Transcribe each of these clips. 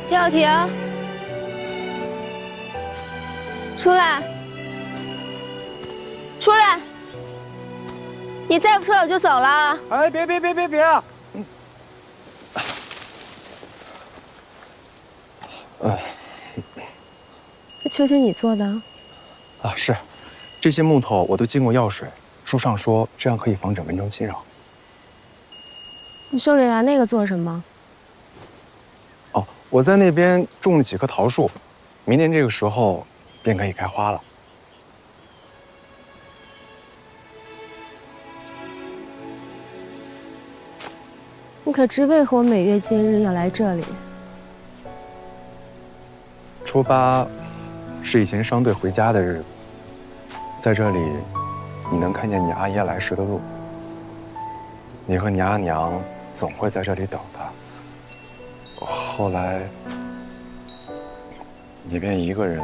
田小婷，出来，出来！你再不出来，我就走了。哎，别！这秋千你做的？啊，是，这些木头我都浸过药水，书上说这样可以防止蚊虫侵扰。你手里拿那个做什么？哦，我在那边种了几棵桃树，明年这个时候便可以开花了。你可知为何我每月今日要来这里？初八是以前商队回家的日子，在这里你能看见你阿爷来时的路。你和你阿娘总会在这里等他。后来，你便一个人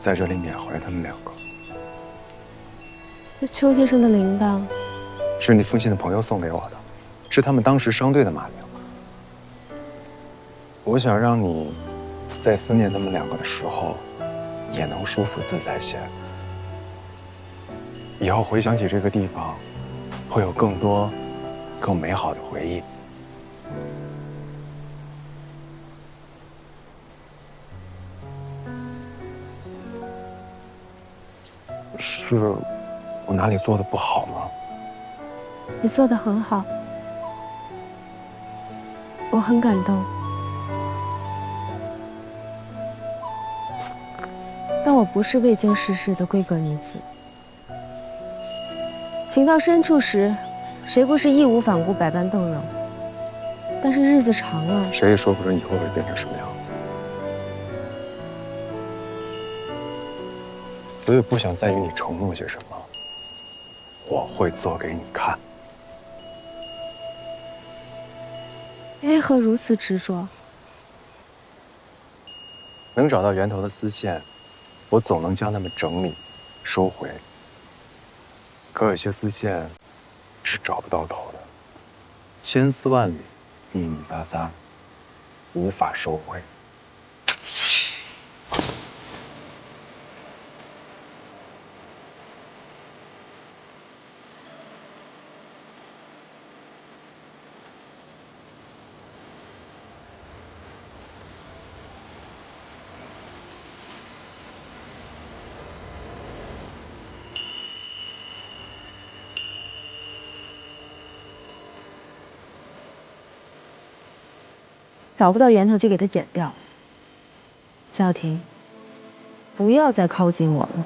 在这里缅怀他们两个。这秋千上的铃铛，是你父亲的朋友送给我的，是他们当时商队的马铃。我想让你在思念他们两个的时候，也能舒服自在些。以后回想起这个地方，会有更多、更美好的回忆。是我哪里做的不好吗？你做的很好，我很感动。但我不是未经世事的闺阁女子，情到深处时，谁不是义无反顾、百般动容？但是日子长了，谁也说不准以后会变成什么样子。所以不想再与你承诺些什么，我会做给你看。为何如此执着？能找到源头的丝线，我总能将它们整理、收回。可有些丝线是找不到头的，千丝万缕，密密匝匝，无法收回。找不到源头就给它剪掉。萧婷，不要再靠近我了。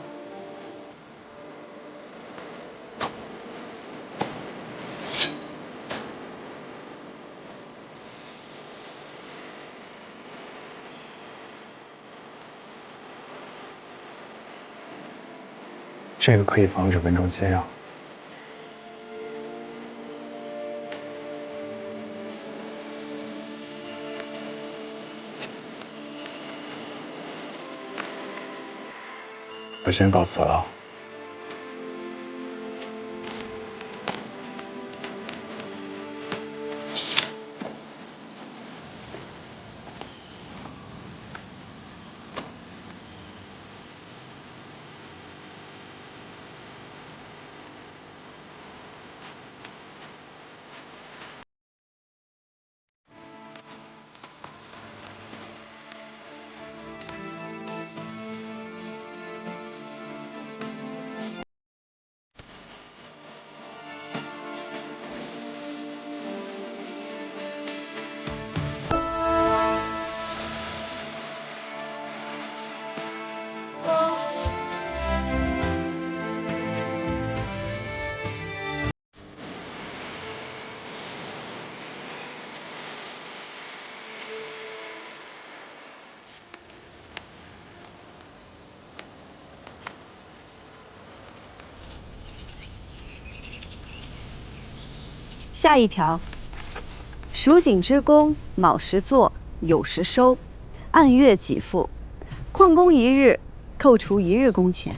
这个可以防止蚊虫侵扰。我先告辞了。下一条，蜀锦之功，卯时作，酉时收，按月给付。旷工1日，扣除1日工钱；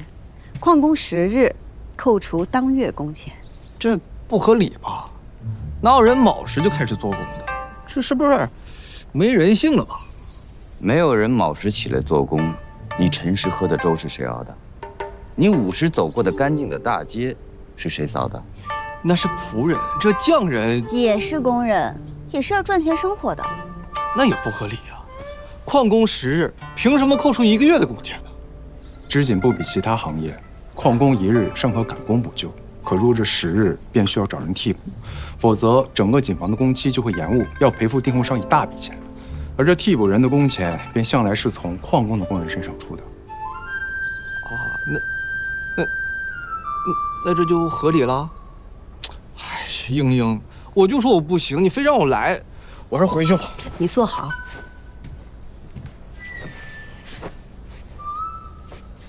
旷工10日，扣除当月工钱。这不合理吧？哪有人卯时就开始做工的？这是不是没人性了吧？没有人卯时起来做工，你辰时喝的粥是谁熬的？你午时走过的干净的大街是谁扫的？那是仆人，这匠人也是工人，也是要赚钱生活的。那也不合理啊！旷工10日，凭什么扣除1个月的工钱呢？织锦不比其他行业，旷工1日尚可赶工补救，可若这10日便需要找人替补，否则整个锦房的工期就会延误，要赔付订货商一大笔钱。而这替补人的工钱便向来是从旷工的工人身上出的。啊，那这就合理了。哎，英英，我就说我不行，你非让我来，我还是回去吧。你坐好。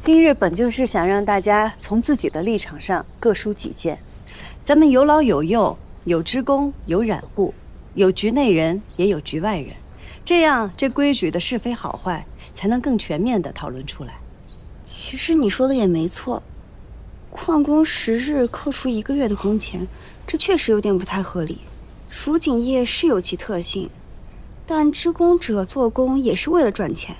今日本就是想让大家从自己的立场上各抒己见。咱们有老有幼，有职工，有染户，有局内人，也有局外人，这样这规矩的是非好坏才能更全面地讨论出来。其实你说的也没错，旷工10日扣除1个月的工钱，这确实有点不太合理。蜀锦业是有其特性，但织工者做工也是为了赚钱。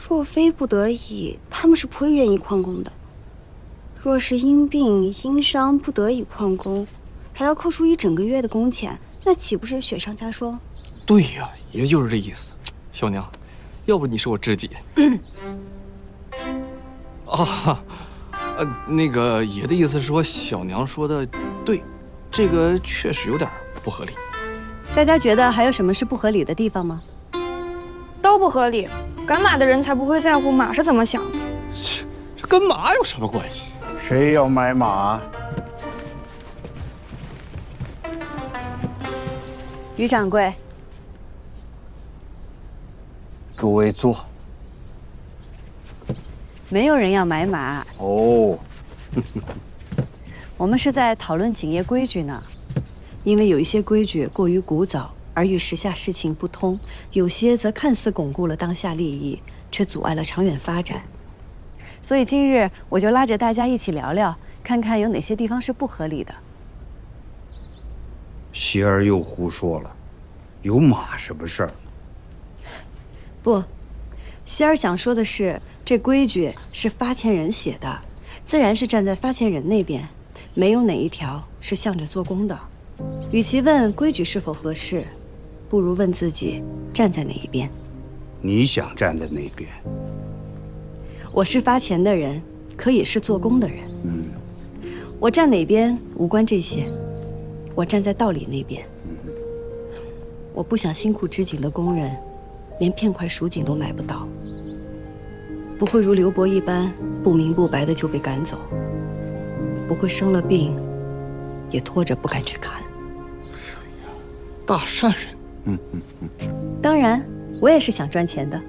若非不得已，他们是不会愿意旷工的。若是因病因伤不得已旷工，还要扣除1整个月的工钱，那岂不是雪上加霜？对呀，也就是这意思。小娘，要不你是我知己。啊，那个爷的意思是说，小娘说的对，这个确实有点不合理。大家觉得还有什么是不合理的地方吗？都不合理。赶马的人才不会在乎马是怎么想的。这跟马有什么关系？谁要买马？于掌柜。诸位坐。没有人要买马哦。我们是在讨论锦业规矩呢，因为有一些规矩过于古早，而与时下事情不通，有些则看似巩固了当下利益，却阻碍了长远发展。所以今日我就拉着大家一起聊聊，看看有哪些地方是不合理的。希儿又胡说了，有马什么事儿？不，希儿想说的是，这规矩是发钱人写的，自然是站在发钱人那边，没有哪一条是向着做工的。与其问规矩是否合适，不如问自己站在哪一边。你想站在哪边？我是发钱的人，可也是做工的人。我站哪边无关这些，我站在道理那边。我不想辛苦织锦的工人，连片块蜀锦都买不到，不会如刘伯一般不明不白的就被赶走，不会生了病也拖着不敢去看。大善人。当然，我也是想赚钱的。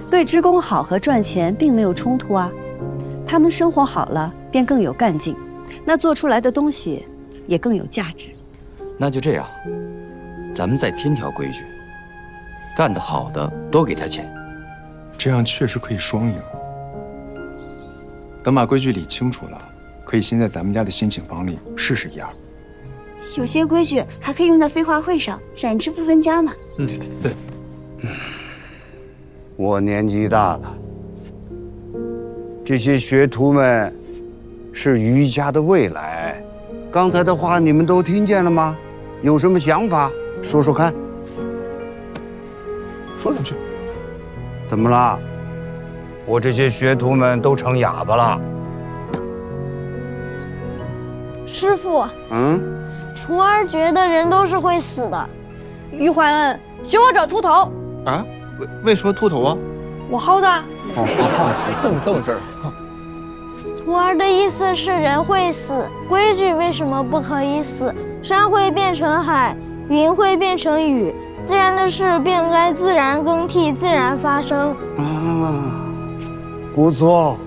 对织工好和赚钱并没有冲突啊，他们生活好了便更有干劲，那做出来的东西也更有价值。那就这样，咱们再添条规矩，干得好的多给他钱。这样确实可以双赢。等把规矩理清楚了，可以先在咱们家的新景房里试试一二。有些规矩还可以用在飞花会上，染织不分家嘛。对。我年纪大了，这些学徒们是余家的未来。刚才的话你们都听见了吗？有什么想法说说看。说两句。怎么了？我这些学徒们都成哑巴了。师傅，徒儿觉得人都是会死的。于怀恩，学我者秃头。啊？为什么秃头啊？我薅的。这么事儿。徒儿的意思是人会死，规矩为什么不可以死？山会变成海，云会变成雨，自然的事便该自然更替，自然发生。啊，不错，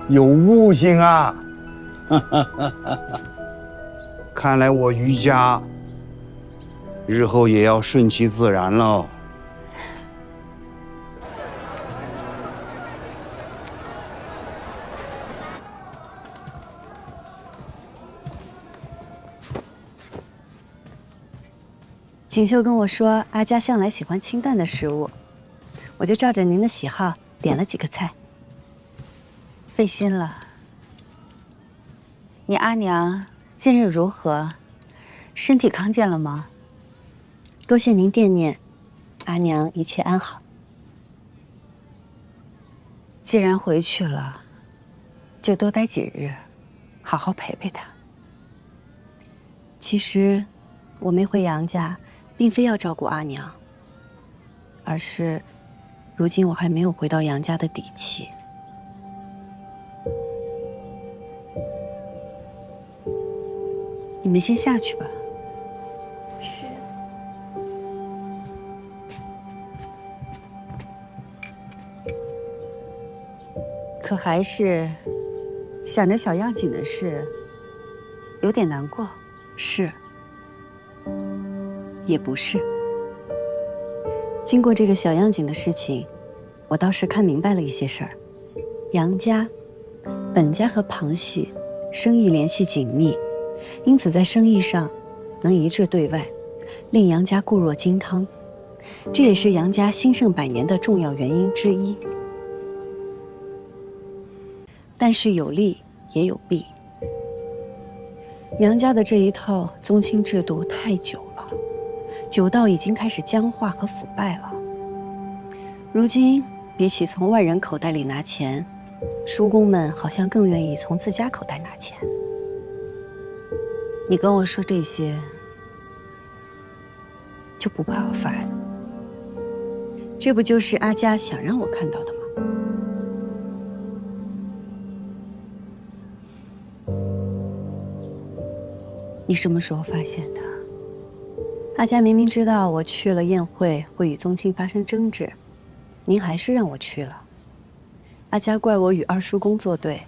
有悟性啊！看来我余家日后也要顺其自然喽。锦绣跟我说，阿佳向来喜欢清淡的食物，我就照着您的喜好点了几个菜。费心了。你阿娘近日如何？身体康健了吗？多谢您惦念，阿娘一切安好。既然回去了，就多待几日，好好陪陪她。其实，我没回杨家，并非要照顾阿娘，而是，如今我还没有回到杨家的底气。你们先下去吧。是。可还是想着小样锦的事，有点难过。是，也不是。经过这个小样锦的事情，我倒是看明白了一些事儿。杨家、本家和旁系生意联系紧密，因此在生意上能一致对外，令杨家固若金汤，这也是杨家兴盛百年的重要原因之一。但是有利也有弊。杨家的这一套宗亲制度太久了，久到已经开始僵化和腐败了。如今，比起从外人口袋里拿钱，叔公们好像更愿意从自家口袋拿钱。你跟我说这些，就不怕我烦？这不就是阿佳想让我看到的吗？你什么时候发现的？阿佳明明知道我去了宴会会与宗亲发生争执，您还是让我去了。阿佳怪我与二叔公作对，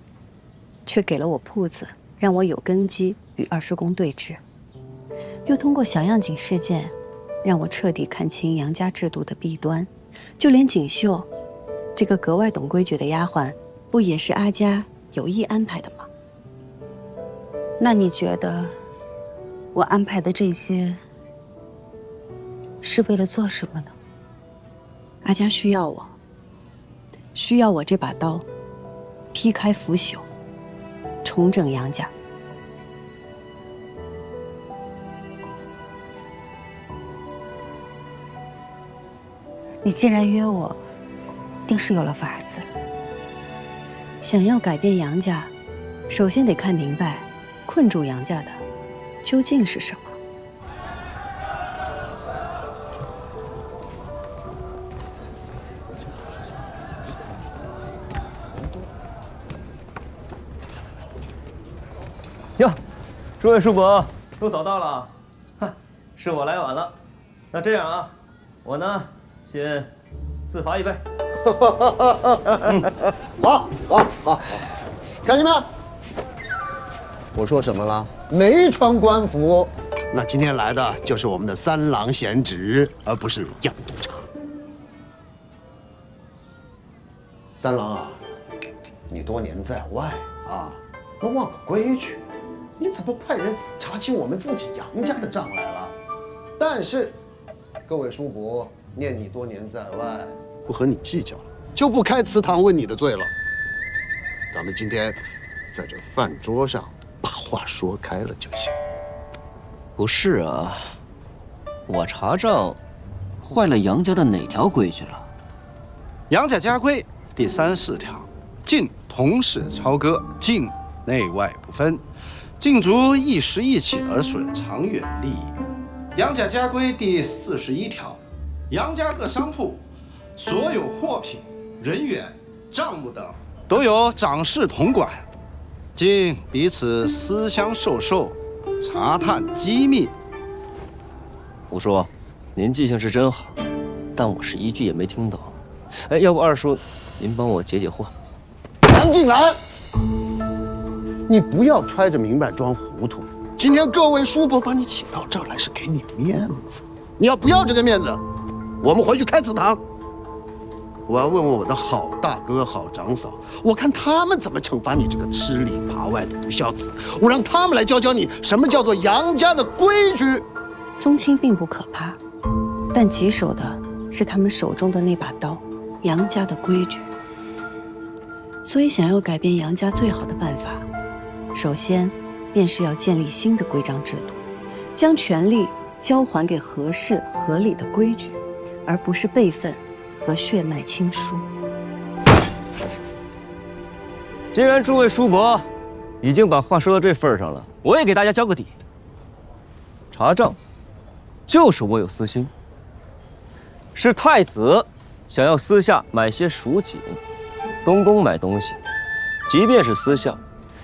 却给了我铺子，让我有根基与二叔公对峙。又通过小样锦事件，让我彻底看清杨家制度的弊端。就连锦绣，这个格外懂规矩的丫鬟，不也是阿佳有意安排的吗？那你觉得我安排的这些是为了做什么呢？阿佳需要我，需要我这把刀，劈开腐朽，重整杨家。你既然约我，定是有了法子。想要改变杨家，首先得看明白，困住杨家的究竟是什么。哟，诸位叔伯都早到了，哈，是我来晚了。那这样啊，我呢先自罚一杯。好，看见没有？我说什么了？没穿官服，那今天来的就是我们的三郎贤侄，而不是杨督察。三郎啊，你多年在外啊，都忘了规矩，你怎么派人查起我们自己杨家的账来了？但是，各位叔伯，念你多年在外，不和你计较了，就不开祠堂问你的罪了。咱们今天在这饭桌上把话说开了就行。不是啊，我查账坏了杨家的哪条规矩了？杨家家规第34条，禁同室操戈，禁内外不分，禁足一时一起而损长远利益。杨家家规第41条，杨家各商铺所有货品、人员、账目等都由长事统管，经彼此私相授受，查探机密。五叔，您记性是真好，但我是一句也没听懂。哎，要不二叔，您帮我解解惑。杨静兰，你不要揣着明白装糊涂。今天各位叔伯把你请到这儿来，是给你面子。你要不要这个面子，我们回去开祠堂。我要问问我的好大哥、好长嫂，我看他们怎么惩罚你这个吃里扒外的不孝子。我让他们来教教你什么叫做杨家的规矩。宗亲并不可怕，但棘手的是他们手中的那把刀——杨家的规矩。所以，想要改变杨家最好的办法，首先便是要建立新的规章制度，将权力交还给合适合理的规矩，而不是辈分和血脉亲疏。既然诸位叔伯已经把话说到这份上了，我也给大家交个底。查账，就是我有私心，是太子想要私下买些蜀锦，东宫买东西，即便是私下，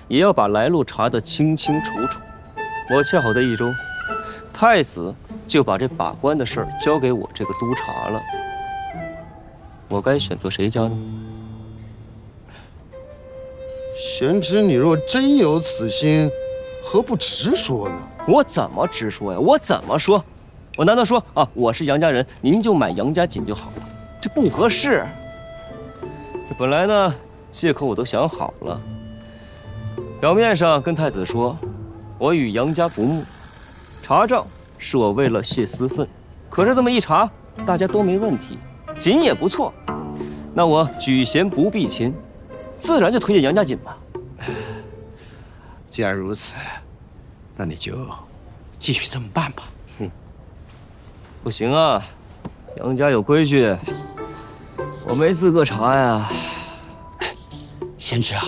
也要把来路查得清清楚楚。我恰好在一周，太子就把这把关的事儿交给我这个督察了。我该选择谁家呢？贤侄，你若真有此心，何不直说呢？我怎么直说呀？我怎么说？我难道说啊，我是杨家人，您就买杨家锦就好了？这不合适。这本来呢，借口我都想好了。表面上跟太子说，我与杨家不睦，查账是我为了泄私愤。可是这么一查，大家都没问题，锦也不错。那我举贤不避亲，自然就推荐杨家锦吧。既然如此，那你就继续这么办吧。不行啊，杨家有规矩，我没资格查呀。贤侄啊，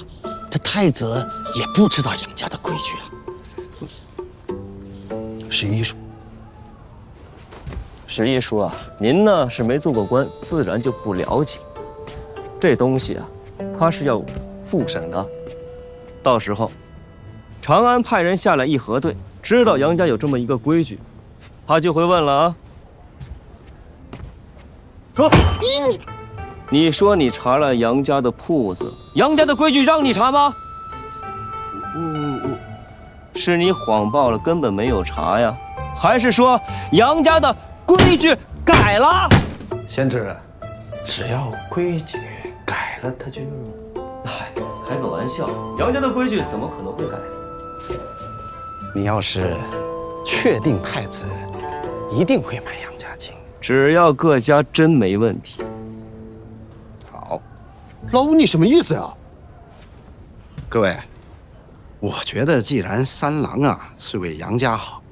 这太子也不知道杨家的规矩啊。史一叔，史一叔啊，您呢是没做过官，自然就不了解。这东西啊，它是要复审的，到时候长安派人下来一核对，知道杨家有这么一个规矩，他就会问了啊。说，你说你查了杨家的铺子，杨家的规矩让你查吗？是你谎报了，根本没有查呀？还是说杨家的规矩改了？贤侄，只要规矩改了，他就……嗨，开个玩笑，杨家的规矩怎么可能会改？你要是确定太子一定会买杨家锦，只要各家真没问题。好，老五，你什么意思呀？各位，我觉得既然三郎啊是为杨家好，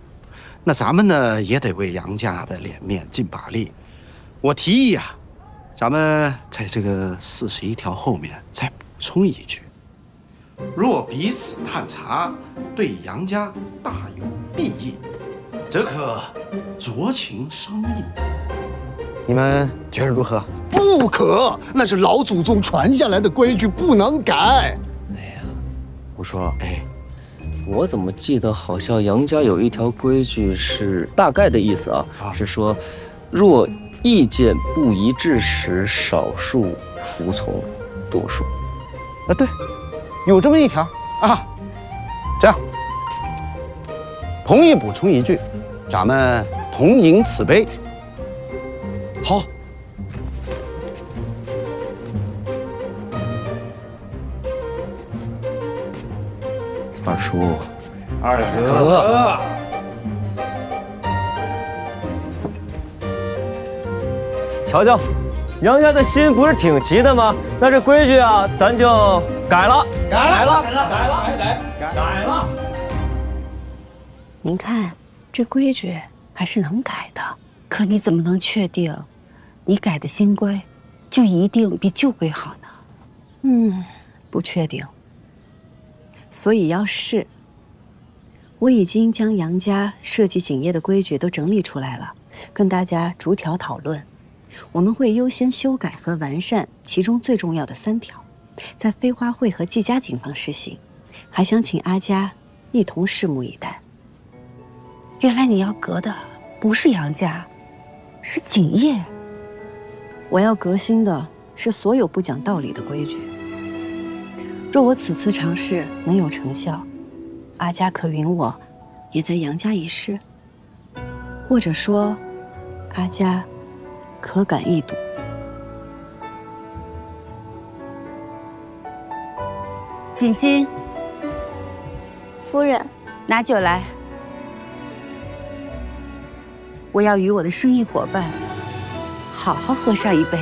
那咱们呢也得为杨家的脸面尽把力。我提议啊，咱们在这个41条后面再补充一句：若彼此探查，对杨家大有裨益，则可酌情商议。你们觉得如何？不可，那是老祖宗传下来的规矩，不能改。我说，我怎么记得好像杨家有一条规矩是大概的意思啊，是说，若意见不一致时，少数服从多数。啊，对，有这么一条啊。这样，同意补充一句，咱们同饮此杯。好。二叔，二哥，瞧瞧，杨家的心不是挺急的吗？那这规矩啊，咱就改了，改了。您看，这规矩还是能改的。可你怎么能确定，你改的新规就一定比旧规好呢？不确定。所以要试。我已经将杨家设计锦业的规矩都整理出来了，跟大家逐条讨论。我们会优先修改和完善其中最重要的3条，在飞花会和季家锦方实行。还想请阿家一同拭目以待。原来你要革的不是杨家，是锦业。我要革新的是所有不讲道理的规矩。若我此次尝试能有成效，阿家可允我也在杨家一事，或者说，阿家可敢一赌。锦心，夫人，拿酒来。我要与我的生意伙伴好好喝上一杯。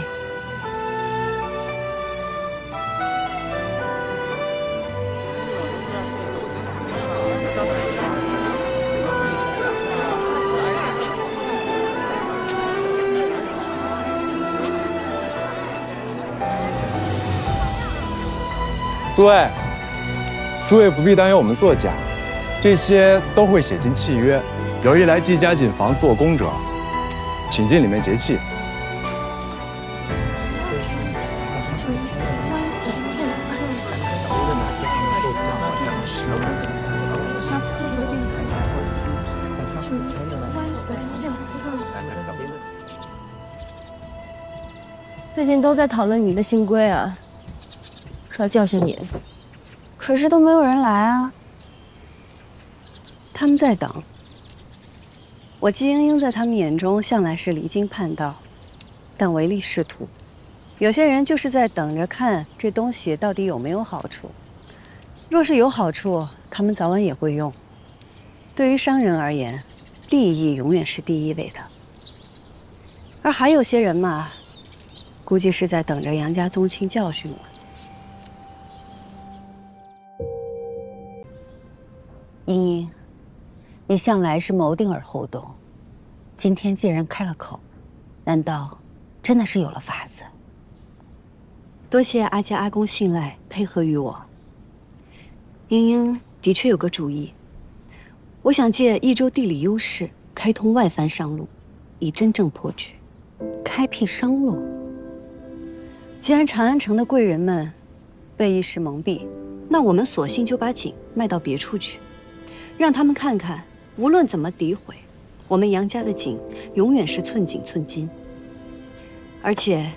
诸位不必担忧我们作假，这些都会写进契约。有意来季家锦房做工者，请进里面结契。最近都在讨论你的新规啊，说要教训你。可是都没有人来啊。他们在等。我季莺莺在他们眼中向来是离经叛道，但唯利是图。有些人就是在等着看这东西到底有没有好处。若是有好处，他们早晚也会用。对于商人而言，利益永远是第一位的。而还有些人嘛，估计是在等着杨家宗亲教训我。莺莺，你向来是谋定而后动，今天既然开了口，难道真的是有了法子？多谢阿家阿公信赖，配合于我。莺莺的确有个主意，我想借益州地理优势，开通外藩商路，以真正破局。开辟商路？既然长安城的贵人们被一时蒙蔽，那我们索性就把锦卖到别处去，让他们看看，无论怎么诋毁，我们杨家的锦永远是寸锦寸金。而且，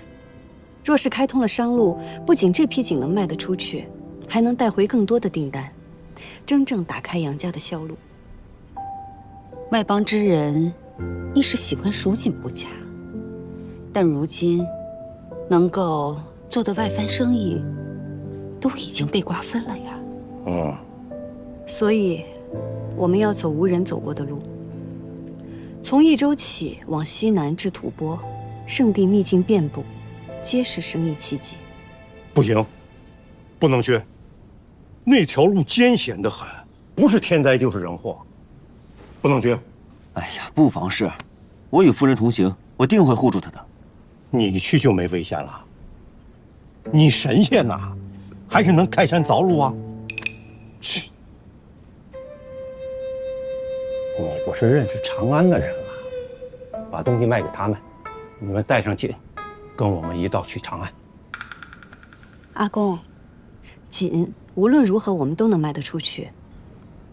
若是开通了商路，不仅这批锦能卖得出去，还能带回更多的订单，真正打开杨家的销路。外邦之人一时喜欢蜀锦不假，但如今能够做的外藩生意，都已经被瓜分了呀。所以，我们要走无人走过的路，从益州起往西南至吐蕃，圣地秘境遍布，皆是生意契机。不行，不能去。那条路艰险得很，不是天灾就是人祸，不能去。哎呀，不妨事，我与夫人同行，我定会护住她的。你去就没危险了。你神仙呐，还是能开山凿路啊？去！你不是认识长安的人了，把东西卖给他们，你们带上锦，跟我们一道去长安。阿公，锦无论如何我们都能卖得出去，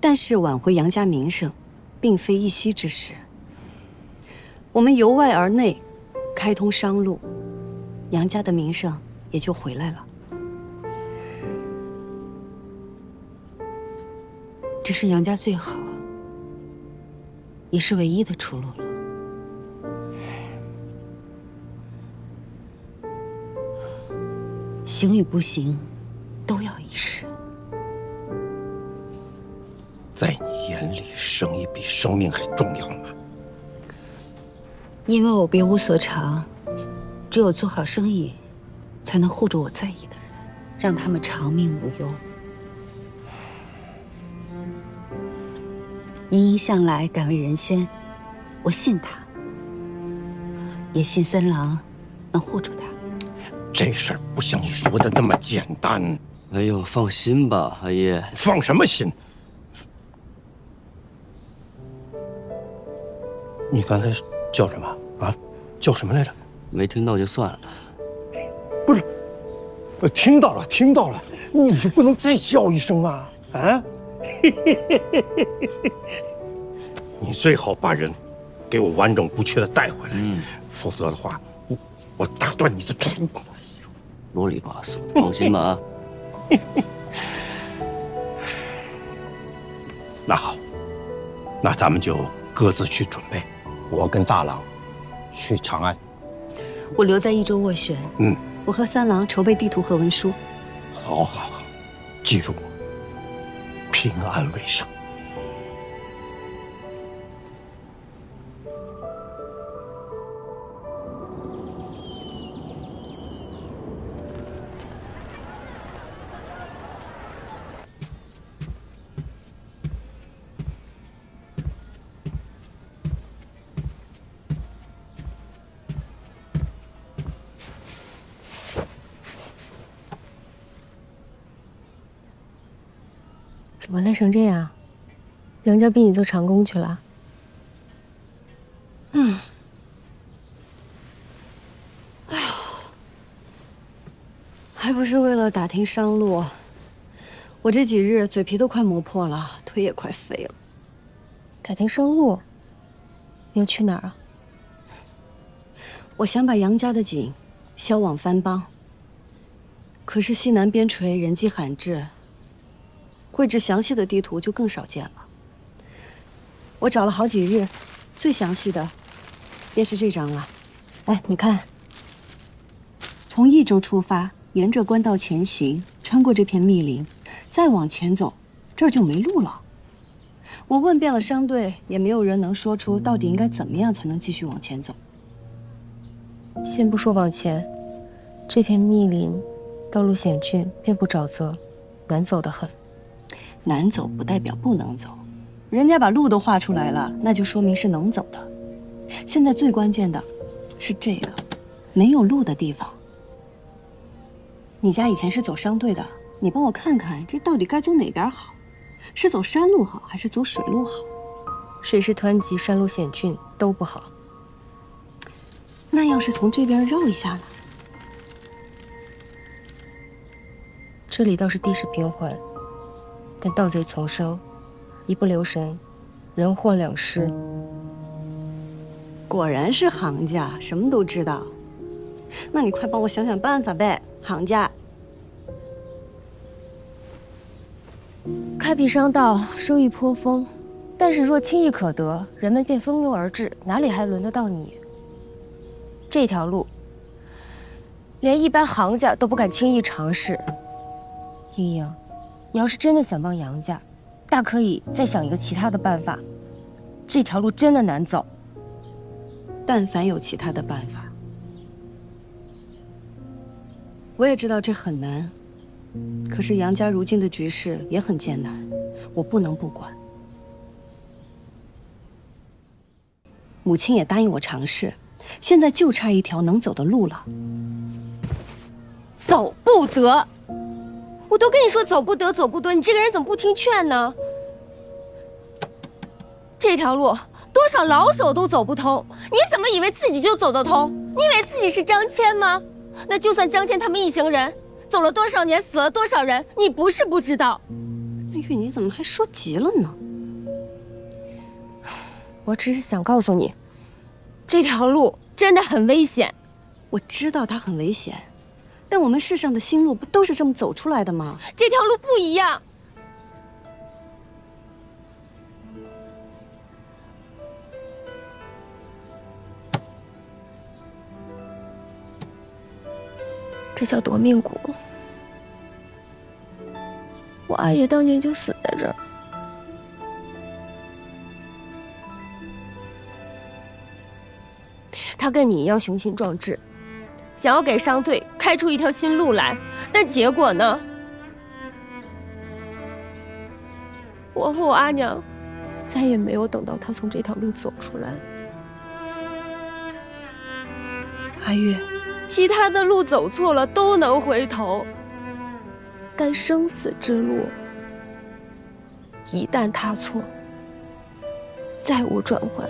但是挽回杨家名声，并非一夕之事。我们由外而内，开通商路，杨家的名声也就回来了。这是杨家最好，也是唯一的出路了。行与不行，都要一试。在你眼里，生意比生命还重要吗？因为我别无所长，只有做好生意，才能护着我在意的人，让他们长命无忧。莺莺向来敢为人先，我信他，也信森郎能护住他。这事儿不像你说的那么简单。哎呦，放心吧，阿爷。放什么心？你刚才叫什么啊？叫什么来着？没听到就算了。不是，听到了，听到了，你就不能再叫一声吗？啊？你最好把人给我完整不缺的带回来，否则的话，我打断你的腿。啰里吧嗦的，放心吧啊。那好，那咱们就各自去准备。我跟大郎去长安，我留在益州斡旋。我和三郎筹备地图和文书。好，好，好，记住，平安为上。怎么累成这样？杨家逼你做长工去了？哎呦，还不是为了打听商路。我这几日嘴皮都快磨破了，腿也快废了。打听商路？你要去哪儿啊？我想把杨家的井销往番邦，可是西南边陲人迹罕至。绘制详细的地图就更少见了。我找了好几日，最详细的便是这张了。哎，你看，从益州出发，沿着官道前行，穿过这片密林，再往前走，这儿就没路了。我问遍了商队，也没有人能说出到底应该怎么样才能继续往前走。先不说往前，这片密林，道路险峻，遍布沼泽，难走得很。难走不代表不能走，人家把路都画出来了，那就说明是能走的。现在最关键的是这个没有路的地方。你家以前是走商队的，你帮我看看，这到底该走哪边好？是走山路好，还是走水路好？水势湍急，山路险峻，都不好。那要是从这边绕一下呢？这里倒是地势平缓。但盗贼丛生，一不留神，人祸两失。果然是行家，什么都知道。那你快帮我想想办法呗，行家。开辟商道，收益颇丰，但是若轻易可得，人们便蜂拥而至，哪里还轮得到你？这条路，连一般行家都不敢轻易尝试。英英。你要是真的想帮杨家，大可以再想一个其他的办法。这条路真的难走。但凡有其他的办法，我也知道这很难。可是杨家如今的局势也很艰难，我不能不管。母亲也答应我尝试，现在就差一条能走的路了。走不得。我都跟你说走不得，走不得，你这个人怎么不听劝呢？这条路多少老手都走不通，你怎么以为自己就走得通？你以为自己是张骞吗？那就算张骞他们一行人走了多少年，死了多少人，你不是不知道。玉玉，你怎么还说急了呢？我只是想告诉你，这条路真的很危险。我知道它很危险。但我们世上的新路不都是这么走出来的吗？这条路不一样。这叫夺命谷。我阿爷当年就死在这儿。他跟你一样雄心壮志。想要给商队开出一条新路来，但结果呢？我和我阿娘再也没有等到他从这条路走出来。阿月，其他的路走错了都能回头，但生死之路一旦踏错，再无转圜。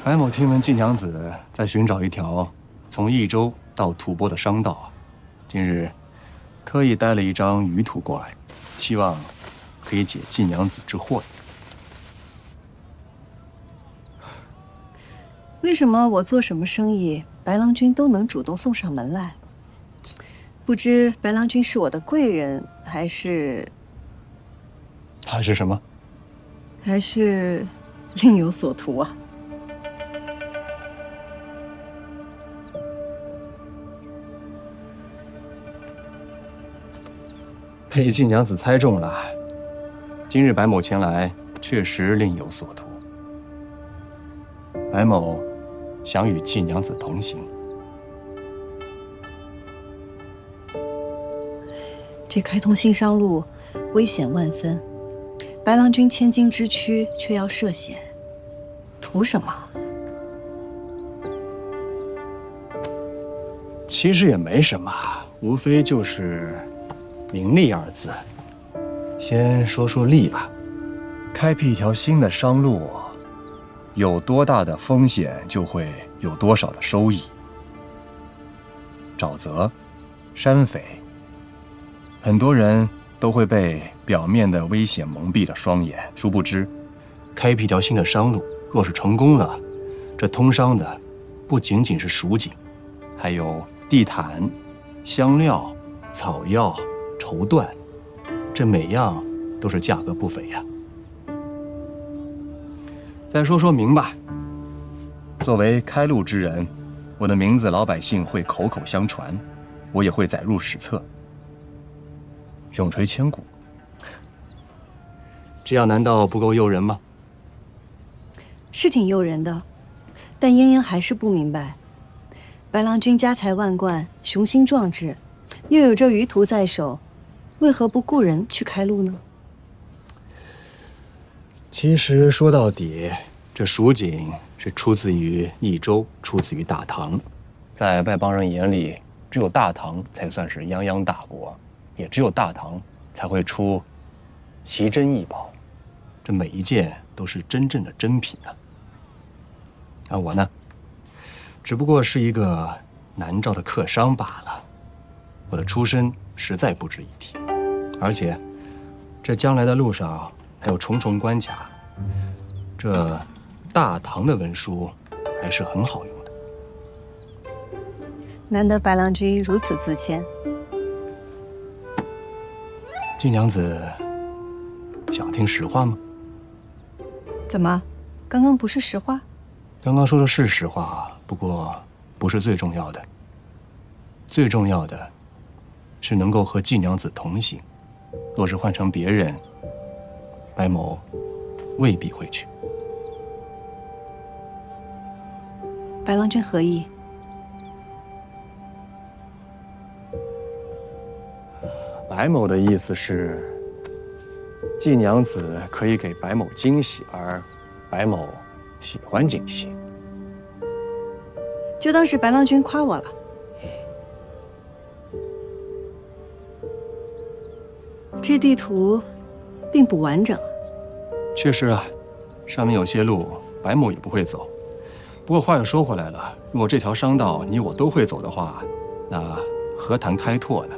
白某听闻晋娘子在寻找一条从益州到吐蕃的商道，今日特意带了一张舆图过来，希望可以解晋娘子之惑。为为什么我做什么生意，白郎君都能主动送上门来？不知白郎君是我的贵人，还是什么？还是另有所图啊？被季娘子猜中了。今日白某前来，确实另有所图。白某想与季娘子同行。这开通新商路，危险万分。白郎君千金之躯，却要涉险，图什么？其实也没什么，无非就是名利二字。先说说利吧，开辟一条新的商路，有多大的风险，就会有多少的收益。沼泽、山匪，很多人都会被表面的危险蒙蔽了双眼，殊不知，开辟一条新的商路，若是成功了，这通商的不仅仅是蜀锦，还有地毯、香料、草药、绸缎，这每样都是价格不菲呀。再说说名吧，作为开路之人，我的名字老百姓会口口相传，我也会载入史册，永垂千古。这样难道不够诱人吗？是挺诱人的，但英英还是不明白，白郎君家财万贯，雄心壮志，又有这余途在手，为何不雇人去开路呢？其实说到底，这蜀锦是出自于益州，出自于大唐。在外邦人眼里，只有大唐才算是泱泱大国，也只有大唐才会出奇珍异宝，这每一件都是真正的珍品啊。而我呢，只不过是一个南诏的客商罢了。我的出身实在不值一提，而且这将来的路上还有重重关卡，这大唐的文书还是很好用的。难得白郎君如此自谦。季娘子想听实话吗？怎么，刚刚不是实话？刚刚说的是实话，不过不是最重要的。最重要的是能够和季娘子同行。若是换成别人，白某未必会去。白郎君何意？白某的意思是，季娘子可以给白某惊喜，而白某喜欢惊喜。就当是白郎君夸我了。这地图并不完整。确实啊，上面有些路白某也不会走。不过话又说回来了，如果这条商道你我都会走的话，那何谈开拓呢？